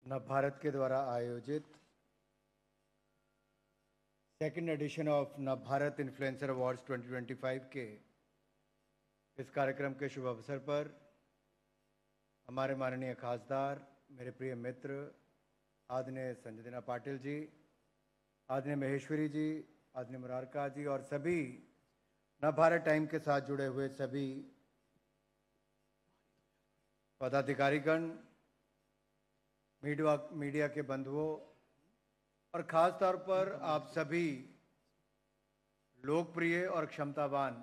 नव भारत के द्वारा आयोजित सेकंड एडिशन ऑफ नव भारत इन्फ्लुएंसर अवार्ड्स 2025 के इस कार्यक्रम के शुभ अवसर पर हमारे माननीय खासदार, मेरे प्रिय मित्र आदरणीय संजना पाटिल जी, आदरणीय महेश्वरी जी, आदरणीय मुरारका जी और सभी नव भारत टाइम के साथ जुड़े हुए सभी पदाधिकारीगण, मीडिया के बंधुओं और ख़ास तौर पर आप सभी लोकप्रिय और क्षमतावान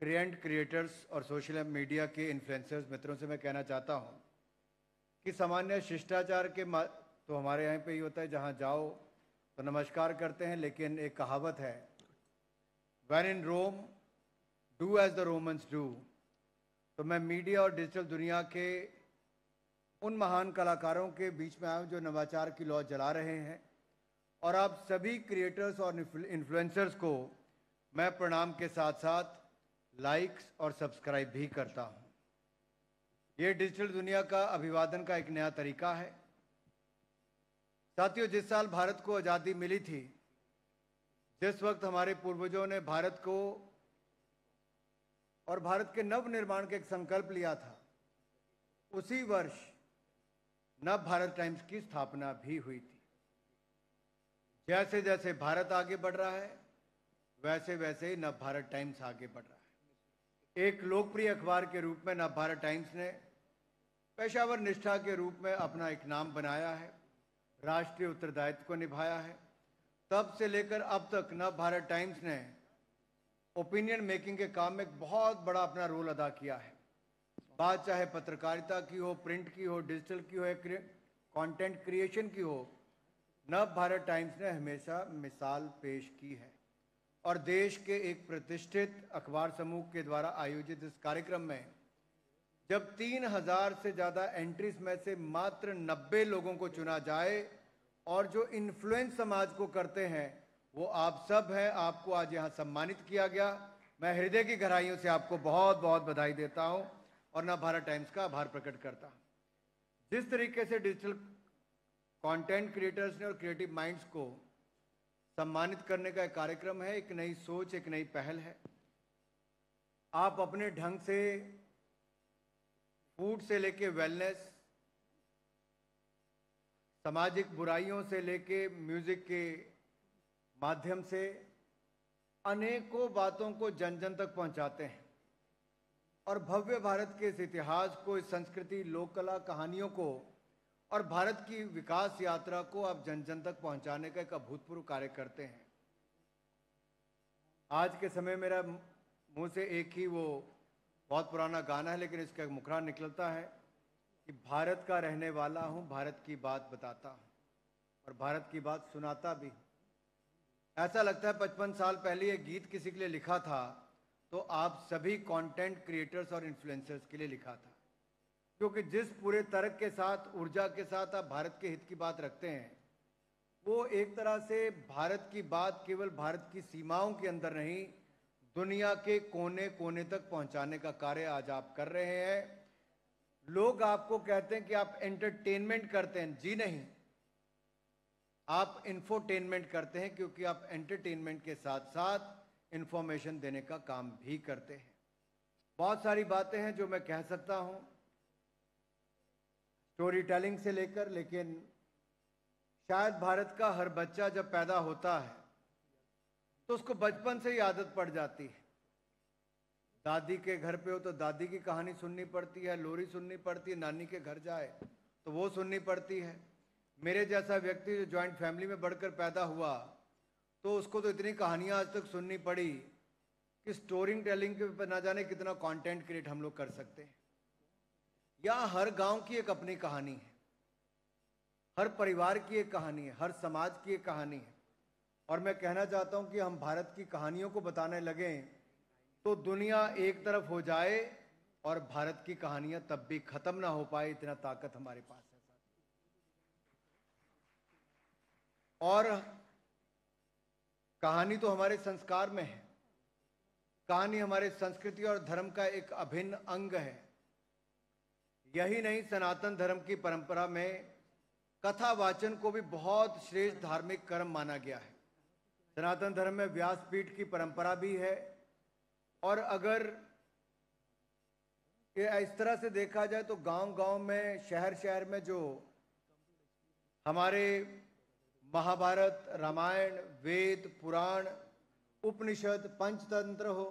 क्रिएटर्स और सोशल मीडिया के इन्फ्लुएंसर्स मित्रों से मैं कहना चाहता हूं कि सामान्य शिष्टाचार के तो हमारे यहाँ पे ही होता है, जहाँ जाओ तो नमस्कार करते हैं, लेकिन एक कहावत है, when in Rome do as the Romans do. तो मैं मीडिया और डिजिटल दुनिया के उन महान कलाकारों के बीच में आया हूँ जो नवाचार की लौ जला रहे हैं, और आप सभी क्रिएटर्स और इन्फ्लुएंसर्स को मैं प्रणाम के साथ साथ लाइक्स और सब्सक्राइब भी करता हूँ। ये डिजिटल दुनिया का अभिवादन का एक नया तरीका है। साथियों, जिस साल भारत को आज़ादी मिली थी, जिस वक्त हमारे पूर्वजों ने भारत को और भारत के नव निर्माण का एक संकल्प लिया था, उसी वर्ष नव भारत टाइम्स की स्थापना भी हुई थी। जैसे जैसे भारत आगे बढ़ रहा है, वैसे वैसे ही नव भारत टाइम्स आगे बढ़ रहा है। एक लोकप्रिय अखबार के रूप में नव भारत टाइम्स ने पेशावर निष्ठा के रूप में अपना एक नाम बनाया है, राष्ट्रीय उत्तरदायित्व को निभाया है। तब से लेकर अब तक नव भारत टाइम्स ने ओपिनियन मेकिंग के काम में एक बहुत बड़ा अपना रोल अदा किया है। बात चाहे पत्रकारिता की हो, प्रिंट की हो, डिजिटल की हो, कंटेंट क्रिएशन की हो, नव भारत टाइम्स ने हमेशा मिसाल पेश की है। और देश के एक प्रतिष्ठित अखबार समूह के द्वारा आयोजित इस कार्यक्रम में जब 3000 से ज़्यादा एंट्रीज में से मात्र 90 लोगों को चुना जाए, और जो इन्फ्लुएंस समाज को करते हैं वो आप सब हैं, आपको आज यहाँ सम्मानित किया गया। मैं हृदय की गहराइयों से आपको बहुत बहुत बधाई देता हूँ और नव भारत टाइम्स का आभार प्रकट करता हूँ। जिस तरीके से डिजिटल कंटेंट क्रिएटर्स ने और क्रिएटिव माइंड्स को सम्मानित करने का एक कार्यक्रम है, एक नई सोच, एक नई पहल है। आप अपने ढंग से फूड से लेके वेलनेस, सामाजिक बुराइयों से लेके म्यूजिक के माध्यम से अनेकों बातों को जन जन तक पहुंचाते हैं, और भव्य भारत के इस इतिहास को, इस संस्कृति, लोक कला, कहानियों को और भारत की विकास यात्रा को आप जन जन तक पहुंचाने का एक अभूतपूर्व कार्य करते हैं। आज के समय मेरा मुंह से एक ही वो बहुत पुराना गाना है, लेकिन इसका मुखड़ा निकलता है कि भारत का रहने वाला हूं, भारत की बात बताता हूं और भारत की बात सुनाता भी हूं। ऐसा लगता है 55 साल पहले ये गीत किसी के लिए लिखा था तो आप सभी कंटेंट क्रिएटर्स और इन्फ्लुएंसर्स के लिए लिखा था, क्योंकि जिस पूरे तर्क के साथ, ऊर्जा के साथ आप भारत के हित की बात रखते हैं, वो एक तरह से भारत की बात केवल भारत की सीमाओं के अंदर नहीं, दुनिया के कोने कोने तक पहुंचाने का कार्य आज आप कर रहे हैं। लोग आपको कहते हैं कि आप एंटरटेनमेंट करते हैं। जी नहीं, आप इंफोटेनमेंट करते हैं, क्योंकि आप एंटरटेनमेंट के साथ साथ इंफॉर्मेशन देने का काम भी करते हैं। बहुत सारी बातें हैं जो मैं कह सकता हूं, स्टोरी टेलिंग से लेकर, लेकिन शायद भारत का हर बच्चा जब पैदा होता है तो उसको बचपन से ही आदत पड़ जाती है। दादी के घर पे हो तो दादी की कहानी सुननी पड़ती है, लोरी सुननी पड़ती है, नानी के घर जाए तो वो सुननी पड़ती है। मेरे जैसा व्यक्ति जो जॉइंट फैमिली में बढ़कर पैदा हुआ तो उसको तो इतनी कहानियां आज तक सुननी पड़ी कि स्टोरी टेलिंग के ऊपर ना जाने कितना कंटेंट क्रिएट हम लोग कर सकते हैं। यहाँ हर गांव की एक अपनी कहानी है, हर परिवार की एक कहानी है, हर समाज की एक कहानी है। और मैं कहना चाहता हूं कि हम भारत की कहानियों को बताने लगें तो दुनिया एक तरफ हो जाए और भारत की कहानियां तब भी खत्म ना हो पाए, इतना ताकत हमारे पास है। और कहानी तो हमारे संस्कार में है, कहानी हमारे संस्कृति और धर्म का एक अभिन्न अंग है। यही नहीं, सनातन धर्म की परंपरा में कथा वाचन को भी बहुत श्रेष्ठ धार्मिक कर्म माना गया है। सनातन धर्म में व्यासपीठ की परंपरा भी है, और अगर ये इस तरह से देखा जाए तो गांव-गांव में, शहर-शहर में जो हमारे महाभारत, रामायण, वेद, पुराण, उपनिषद, पंचतंत्र हो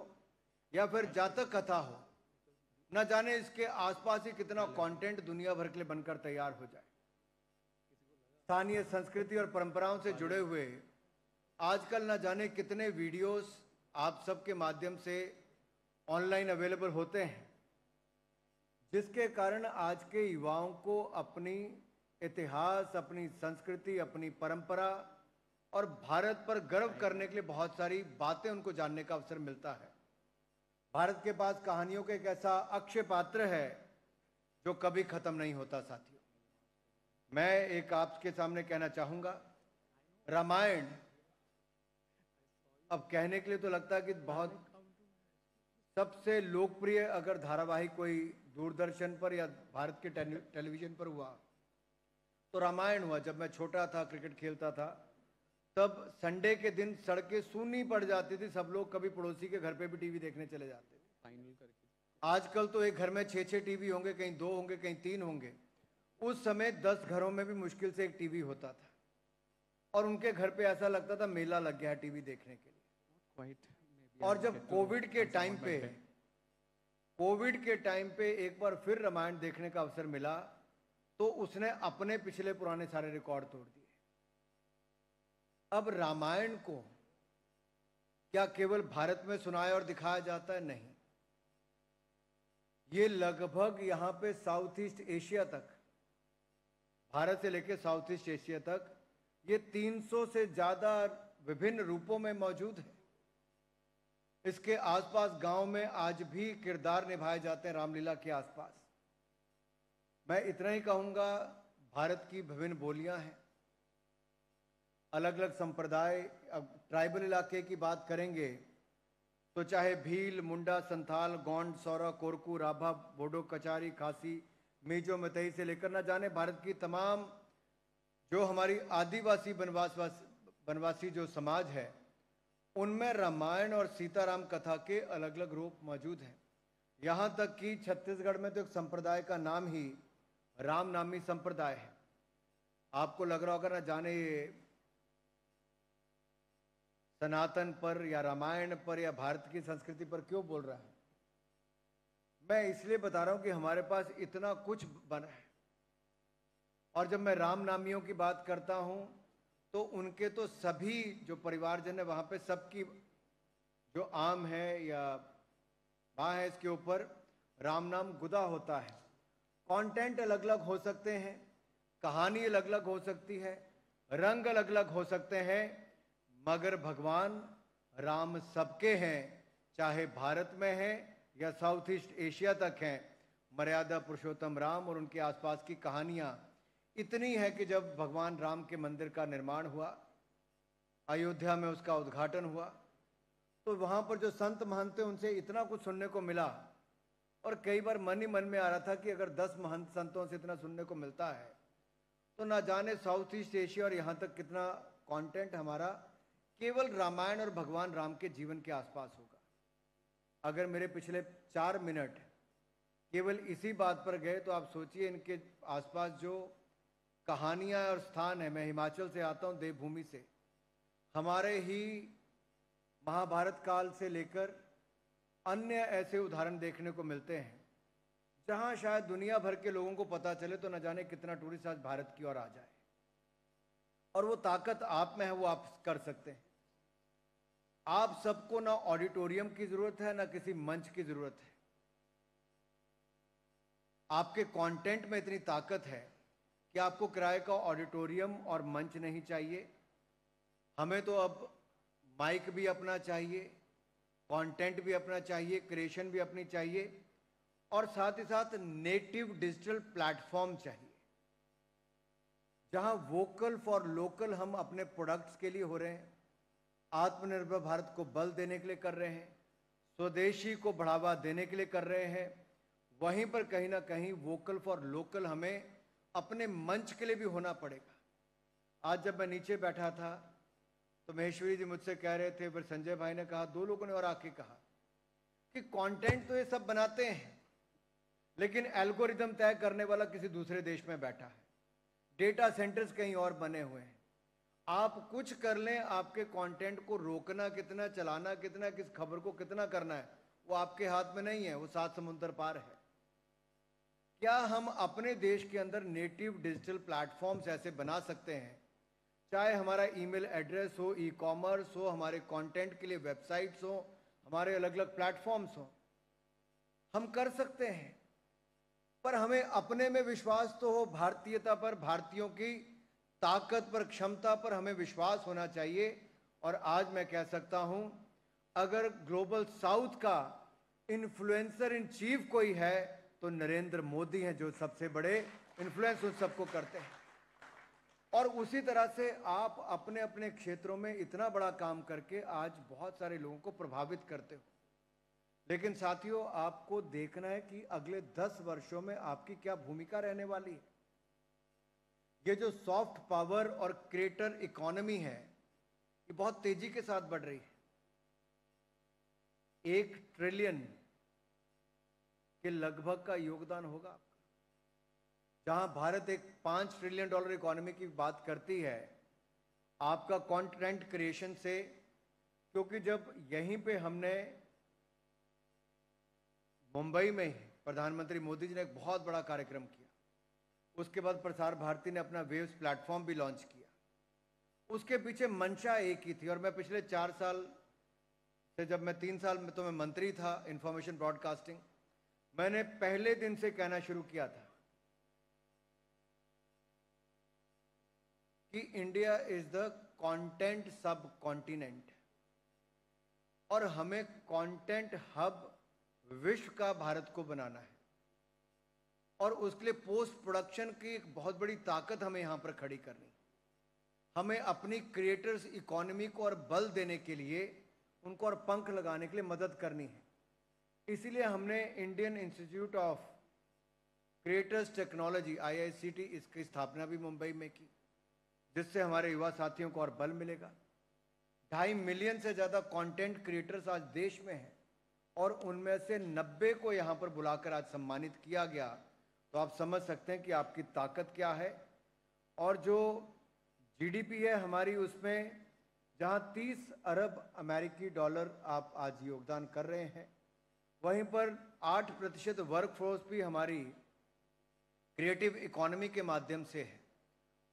या फिर जातक कथा हो, न जाने इसके आसपास ही कितना कंटेंट दुनिया भर के लिए बनकर तैयार हो जाए। स्थानीय संस्कृति और परंपराओं से जुड़े हुए आजकल न जाने कितने वीडियोस आप सबके माध्यम से ऑनलाइन अवेलेबल होते हैं, जिसके कारण आज के युवाओं को अपनी इतिहास, अपनी संस्कृति, अपनी परंपरा और भारत पर गर्व करने के लिए बहुत सारी बातें उनको जानने का अवसर मिलता है। भारत के पास कहानियों का एक ऐसा अक्षय पात्र है जो कभी खत्म नहीं होता। साथियों, मैं एक आपके सामने कहना चाहूंगा, रामायण अब कहने के लिए तो लगता है कि बहुत सबसे लोकप्रिय अगर धारावाहिक कोई दूरदर्शन पर या भारत के टेलीविजन पर हुआ तो रामायण हुआ। जब मैं छोटा था, क्रिकेट खेलता था, तब संडे के दिन सड़कें सूनी पड़ जाती थी, सब लोग कभी पड़ोसी के घर पे भी टीवी देखने चले जाते थे। फाइनल करके आजकल तो एक घर में 6-6 टीवी होंगे, कहीं 2 होंगे, कहीं 3 होंगे। उस समय 10 घरों में भी मुश्किल से एक टीवी होता था, और उनके घर पे ऐसा लगता था मेला लग गया है टीवी देखने के लिए। और जब कोविड के टाइम पे एक बार फिर रामायण देखने का अवसर मिला तो उसने अपने पिछले पुराने सारे रिकॉर्ड तोड़ दिए। अब रामायण को क्या केवल भारत में सुनाया और दिखाया जाता है? नहीं, ये लगभग यहां पे साउथ ईस्ट एशिया तक, भारत से लेकर साउथ ईस्ट एशिया तक, ये 300 से ज्यादा विभिन्न रूपों में मौजूद है। इसके आसपास गांव में आज भी किरदार निभाए जाते हैं रामलीला के आसपास। मैं इतना ही कहूंगा, भारत की विभिन्न बोलियां हैं, अलग अलग संप्रदाय। अब ट्राइबल इलाके की बात करेंगे तो चाहे भील, मुंडा, संथाल, गोंड, सौरा, कोरकू, राभा, बोडो, कचारी, खासी, मीजो, मतई से लेकर न जाने भारत की तमाम जो हमारी आदिवासी वनवासी जो समाज है, उनमें रामायण और सीताराम कथा के अलग अलग रूप मौजूद हैं। यहाँ तक कि छत्तीसगढ़ में तो एक संप्रदाय का नाम ही रामनामी संप्रदाय है। आपको लग रहा होगा, ना जाने ये सनातन पर या रामायण पर या भारत की संस्कृति पर क्यों बोल रहा है। मैं इसलिए बता रहा हूं कि हमारे पास इतना कुछ बना है, और जब मैं रामनामियों की बात करता हूं तो उनके तो सभी जो परिवारजन है वहां पे सबकी जो आम है या बाँ है, इसके ऊपर राम नाम गुदा होता है। कंटेंट अलग अलग हो सकते हैं, कहानी अलग अलग हो सकती है, रंग अलग अलग हो सकते हैं, मगर भगवान राम सबके हैं, चाहे भारत में है या साउथ ईस्ट एशिया तक हैं। मर्यादा पुरुषोत्तम राम और उनके आसपास की कहानियां इतनी है कि जब भगवान राम के मंदिर का निर्माण हुआ, अयोध्या में उसका उद्घाटन हुआ, तो वहां पर जो संत महंत थे उनसे इतना कुछ सुनने को मिला, और कई बार मन ही मन में आ रहा था कि अगर 10 महंत संतों से इतना सुनने को मिलता है तो ना जाने साउथ ईस्ट एशिया और यहाँ तक कितना कंटेंट हमारा केवल रामायण और भगवान राम के जीवन के आसपास होगा। अगर मेरे पिछले 4 मिनट केवल इसी बात पर गए तो आप सोचिए इनके आसपास जो कहानियां और स्थान है। मैं हिमाचल से आता हूं, देवभूमि से। हमारे ही महाभारत काल से लेकर अन्य ऐसे उदाहरण देखने को मिलते हैं जहां शायद दुनिया भर के लोगों को पता चले तो न जाने कितना टूरिस्ट आज भारत की ओर आ जाए, और वो ताकत आप में है, वो आप कर सकते हैं। आप सबको ना ऑडिटोरियम की जरूरत है, ना किसी मंच की जरूरत है। आपके कंटेंट में इतनी ताकत है कि आपको किराए का ऑडिटोरियम और मंच नहीं चाहिए। हमें तो अब माइक भी अपना चाहिए, कंटेंट भी अपना चाहिए, क्रिएशन भी अपनी चाहिए, और साथ ही साथ नेटिव डिजिटल प्लेटफॉर्म चाहिए जहां वोकल फॉर लोकल हम अपने प्रोडक्ट्स के लिए हो रहे हैं, आत्मनिर्भर भारत को बल देने के लिए कर रहे हैं, स्वदेशी को बढ़ावा देने के लिए कर रहे हैं। वहीं पर कहीं ना कहीं वोकल फॉर लोकल हमें अपने मंच के लिए भी होना पड़ेगा। आज जब मैं नीचे बैठा था तो महेश्वरी जी मुझसे कह रहे थे, फिर संजय भाई ने कहा, दो लोगों ने और आके कहा कि कंटेंट तो ये सब बनाते हैं, लेकिन एल्गोरिदम तय करने वाला किसी दूसरे देश में बैठा है, डेटा सेंटर्स कहीं और बने हुए हैं। आप कुछ कर लें, आपके कंटेंट को रोकना कितना, चलाना कितना, किस खबर को कितना करना है, वो आपके हाथ में नहीं है, वो 7 समुंदर पार है। क्या हम अपने देश के अंदर नेटिव डिजिटल प्लेटफॉर्म्स ऐसे बना सकते हैं, चाहे हमारा ईमेल एड्रेस हो, ई कॉमर्स हो, हमारे कंटेंट के लिए वेबसाइट्स हो, हमारे अलग अलग प्लेटफॉर्म्स हो, हम कर सकते हैं। पर हमें अपने में विश्वास तो हो, भारतीयता पर, भारतीयों की ताकत पर, क्षमता पर हमें विश्वास होना चाहिए। और आज मैं कह सकता हूं, अगर ग्लोबल साउथ का इन्फ्लुएंसर इन चीफ कोई है तो नरेंद्र मोदी हैं, जो सबसे बड़े इन्फ्लुएंस उन सबको करते हैं। और उसी तरह से आप अपने अपने क्षेत्रों में इतना बड़ा काम करके आज बहुत सारे लोगों को प्रभावित करते हो। लेकिन साथियों, आपको देखना है कि अगले 10 वर्षों में आपकी क्या भूमिका रहने वाली है। ये जो सॉफ्ट पावर और क्रिएटर इकोनॉमी है, ये बहुत तेजी के साथ बढ़ रही है। 1 ट्रिलियन के लगभग का योगदान होगा आपका। जहां भारत एक $5 ट्रिलियन इकोनॉमी की बात करती है, आपका कंटेंट क्रिएशन से, क्योंकि जब यहीं पे हमने मुंबई में ही प्रधानमंत्री मोदी जी ने एक बहुत बड़ा कार्यक्रम किया, उसके बाद प्रसार भारती ने अपना वेव्स प्लेटफॉर्म भी लॉन्च किया। उसके पीछे मंशा एक ही थी। और मैं पिछले 4 साल से, जब मैं 3 साल में तो मैं मंत्री था इंफॉर्मेशन ब्रॉडकास्टिंग, मैंने पहले दिन से कहना शुरू किया था कि इंडिया इज द कंटेंट सब कॉन्टिनेंट, और हमें कंटेंट हब विश्व का भारत को बनाना है। और उसके लिए पोस्ट प्रोडक्शन की एक बहुत बड़ी ताकत हमें यहां पर खड़ी करनी, हमें अपनी क्रिएटर्स इकोनॉमी को और बल देने के लिए, उनको और पंख लगाने के लिए मदद करनी है। इसीलिए हमने Indian institute of creators technology IICT, इसकी स्थापना भी मुंबई में की, जिससे हमारे युवा साथियों को और बल मिलेगा। 2.5 मिलियन से ज़्यादा कंटेंट क्रिएटर्स आज देश में हैं, और उनमें से 90 को यहाँ पर बुलाकर आज सम्मानित किया गया। तो आप समझ सकते हैं कि आपकी ताकत क्या है। और जो GDP है हमारी, उसमें जहाँ 30 अरब अमेरिकी डॉलर आप आज योगदान कर रहे हैं, वहीं पर 8% वर्कफोर्स भी हमारी क्रिएटिव इकोनॉमी के माध्यम से है।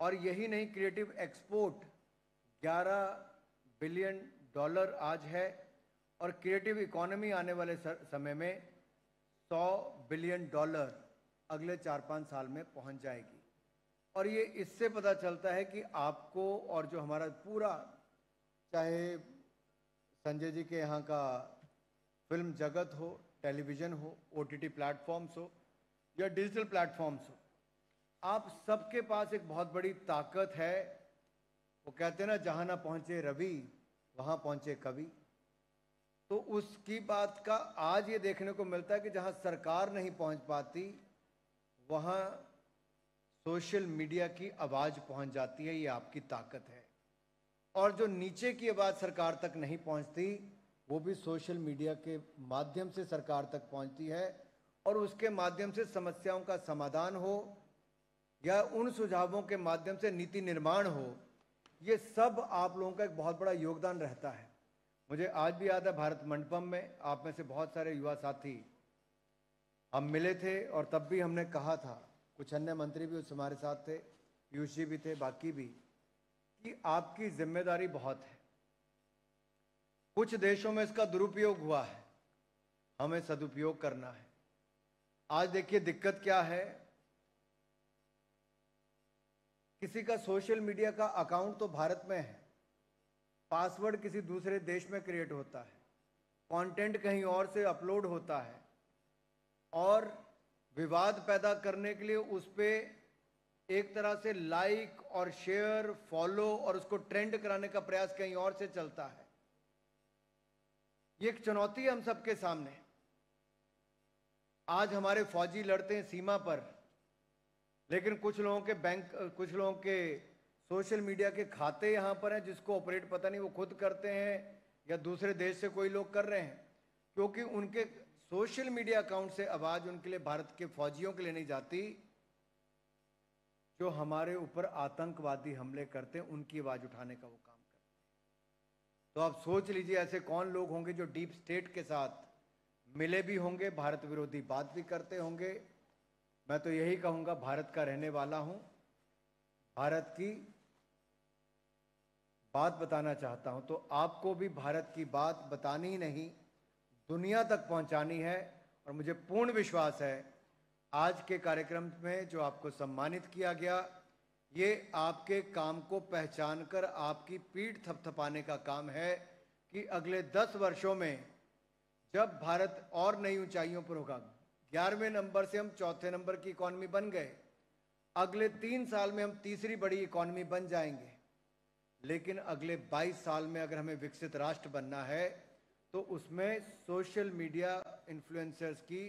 और यही नहीं, क्रिएटिव एक्सपोर्ट $11 बिलियन आज है, और क्रिएटिव इकोनॉमी आने वाले समय में $100 बिलियन अगले 4-5 साल में पहुंच जाएगी। और ये इससे पता चलता है कि आपको, और जो हमारा पूरा, चाहे संजय जी के यहाँ का फिल्म जगत हो, टेलीविज़न हो, OTT प्लेटफॉर्म्स हो, या डिजिटल प्लेटफॉर्म्स हो, आप सबके पास एक बहुत बड़ी ताकत है। वो कहते हैं ना, जहाँ ना पहुँचे रवि वहाँ पहुँचे कवि। तो उसकी बात का आज ये देखने को मिलता है कि जहाँ सरकार नहीं पहुँच पाती, वहाँ सोशल मीडिया की आवाज़ पहुँच जाती है। ये आपकी ताकत है। और जो नीचे की आवाज़ सरकार तक नहीं पहुँचती, वो भी सोशल मीडिया के माध्यम से सरकार तक पहुँचती है, और उसके माध्यम से समस्याओं का समाधान हो, या उन सुझावों के माध्यम से नीति निर्माण हो। ये सब आप लोगों का एक बहुत बड़ा योगदान रहता है। मुझे आज भी याद है, भारत मंडपम में आप में से बहुत सारे युवा साथी हम मिले थे, और तब भी हमने कहा था, कुछ अन्य मंत्री भी उस हमारे साथ थे, पीयूष जी भी थे, बाकी भी, कि आपकी जिम्मेदारी बहुत है। कुछ देशों में इसका दुरुपयोग हुआ है, हमें सदुपयोग करना है। आज देखिए दिक्कत क्या है, किसी का सोशल मीडिया का अकाउंट तो भारत में है, पासवर्ड किसी दूसरे देश में क्रिएट होता है, कंटेंट कहीं और से अपलोड होता है, और विवाद पैदा करने के लिए उस पर एक तरह से लाइक और शेयर, फॉलो और उसको ट्रेंड कराने का प्रयास कहीं और से चलता है। ये एक चुनौती है हम सबके सामने। आज हमारे फौजी लड़ते हैं सीमा पर, लेकिन कुछ लोगों के कुछ लोगों के सोशल मीडिया के खाते यहाँ पर हैं, जिसको ऑपरेट पता नहीं वो खुद करते हैं या दूसरे देश से कोई लोग कर रहे हैं, क्योंकि उनके सोशल मीडिया अकाउंट से आवाज उनके लिए, भारत के फौजियों के लिए नहीं जाती जो हमारे ऊपर आतंकवादी हमले करते हैं, उनकी आवाज उठाने का वो काम करते हैं। तो आप सोच लीजिए ऐसे कौन लोग होंगे जो डीप स्टेट के साथ मिले भी होंगे, भारत विरोधी बात भी करते होंगे। मैं तो यही कहूंगा, भारत का रहने वाला हूं, भारत की बात बताना चाहता हूं, तो आपको भी भारत की बात बतानी ही नहीं, दुनिया तक पहुंचानी है। और मुझे पूर्ण विश्वास है आज के कार्यक्रम में जो आपको सम्मानित किया गया, ये आपके काम को पहचान कर आपकी पीठ थपथपाने का काम है कि अगले 10 वर्षों में जब भारत और नई ऊंचाइयों पर होगा, 11वें नंबर से हम 4थे नंबर की इकॉनमी बन गए, अगले 3 साल में हम तीसरी बड़ी इकॉनमी बन जाएंगे। लेकिन अगले 22 साल में अगर हमें विकसित राष्ट्र बनना है तो उसमें सोशल मीडिया इन्फ्लुएंसर्स की,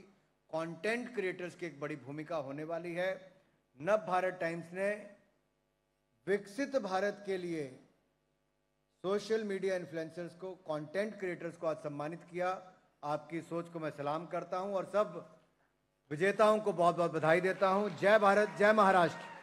कंटेंट क्रिएटर्स की एक बड़ी भूमिका होने वाली है। नव भारत टाइम्स ने विकसित भारत के लिए सोशल मीडिया इन्फ्लुएंसर्स को, कंटेंट क्रिएटर्स को आज सम्मानित किया। आपकी सोच को मैं सलाम करता हूं और सब विजेताओं को बहुत बहुत बधाई देता हूं। जय भारत, जय महाराष्ट्र।